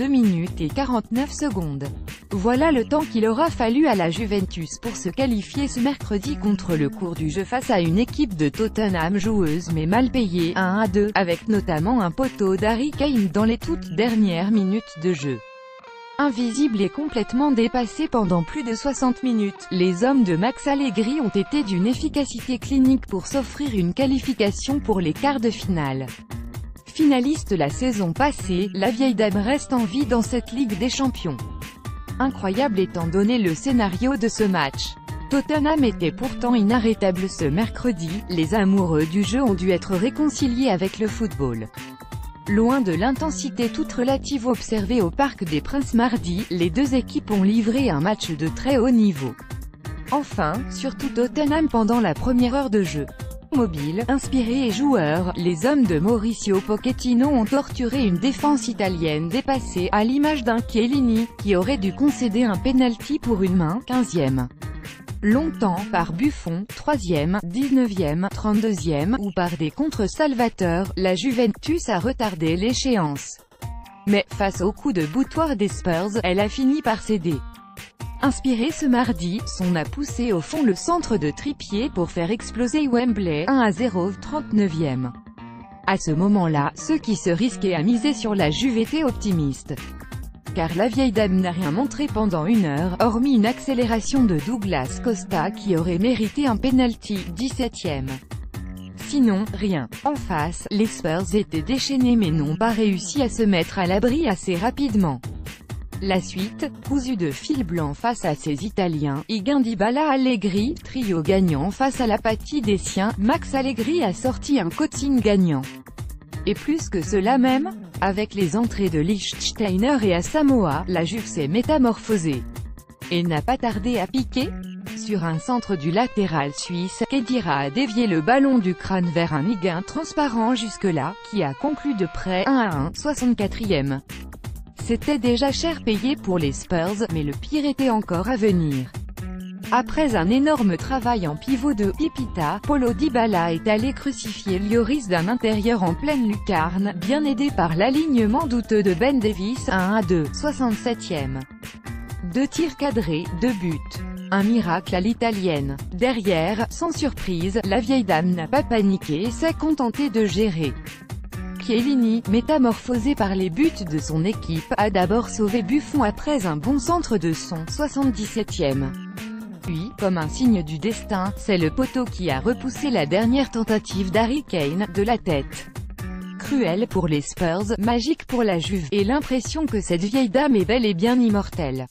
2 minutes et 49 secondes. Voilà le temps qu'il aura fallu à la Juventus pour se qualifier ce mercredi contre le cours du jeu face à une équipe de Tottenham joueuse mais mal payée, 1-2, avec notamment un poteau d'Harry Kane dans les toutes dernières minutes de jeu. Invisible et complètement dépassé pendant plus de 60 minutes, les hommes de Max Allegri ont été d'une efficacité clinique pour s'offrir une qualification pour les quarts de finale. Finaliste la saison passée, la vieille dame reste en vie dans cette Ligue des Champions. Incroyable étant donné le scénario de ce match. Tottenham était pourtant inarrêtable ce mercredi, les amoureux du jeu ont dû être réconciliés avec le football. Loin de l'intensité toute relative observée au Parc des Princes mardi, les deux équipes ont livré un match de très haut niveau. Enfin, surtout Tottenham pendant la première heure de jeu. Mobile, inspiré et joueur, les hommes de Mauricio Pochettino ont torturé une défense italienne dépassée, à l'image d'un Chiellini, qui aurait dû concéder un penalty pour une main, 15e. Longtemps, par Buffon, 3e, 19e, 32e, ou par des contre-salvateurs, la Juventus a retardé l'échéance. Mais, face au coup de boutoir des Spurs, elle a fini par céder. Inspiré ce mardi, Son a poussé au fond le centre de Trippier pour faire exploser Wembley, 1-0, 39e. À ce moment-là, ceux qui se risquaient à miser sur la Juve étaient optimistes. Car la vieille dame n'a rien montré pendant une heure, hormis une accélération de Douglas Costa qui aurait mérité un penalty, 17e. Sinon, rien. En face, les Spurs étaient déchaînés mais n'ont pas réussi à se mettre à l'abri assez rapidement. La suite, cousu de fil blanc face à ces Italiens, Higuaín, Dybala, Allegri, trio gagnant face à l'apathie des siens, Max Allegri a sorti un coaching gagnant. Et plus que cela même, avec les entrées de Lichtsteiner et Asamoah, la Juve s'est métamorphosée. Et n'a pas tardé à piquer. Sur un centre du latéral suisse, Khedira a dévié le ballon du crâne vers un Higuaín transparent jusque-là, qui a conclu de près 1-1, 64e. C'était déjà cher payé pour les Spurs, mais le pire était encore à venir. Après un énorme travail en pivot de Pipita, Paulo Dybala est allé crucifier Lloris d'un intérieur en pleine lucarne, bien aidé par l'alignement douteux de Ben Davies, 1-2, 67e. 2 tirs cadrés, 2 buts. Un miracle à l'italienne. Derrière, sans surprise, la vieille dame n'a pas paniqué et s'est contentée de gérer. Chiellini, métamorphosé par les buts de son équipe, a d'abord sauvé Buffon après un bon centre de Son, 77e. Puis, comme un signe du destin, c'est le poteau qui a repoussé la dernière tentative d'Harry Kane, de la tête. Cruel pour les Spurs, magique pour la Juve, et l'impression que cette vieille dame est bel et bien immortelle.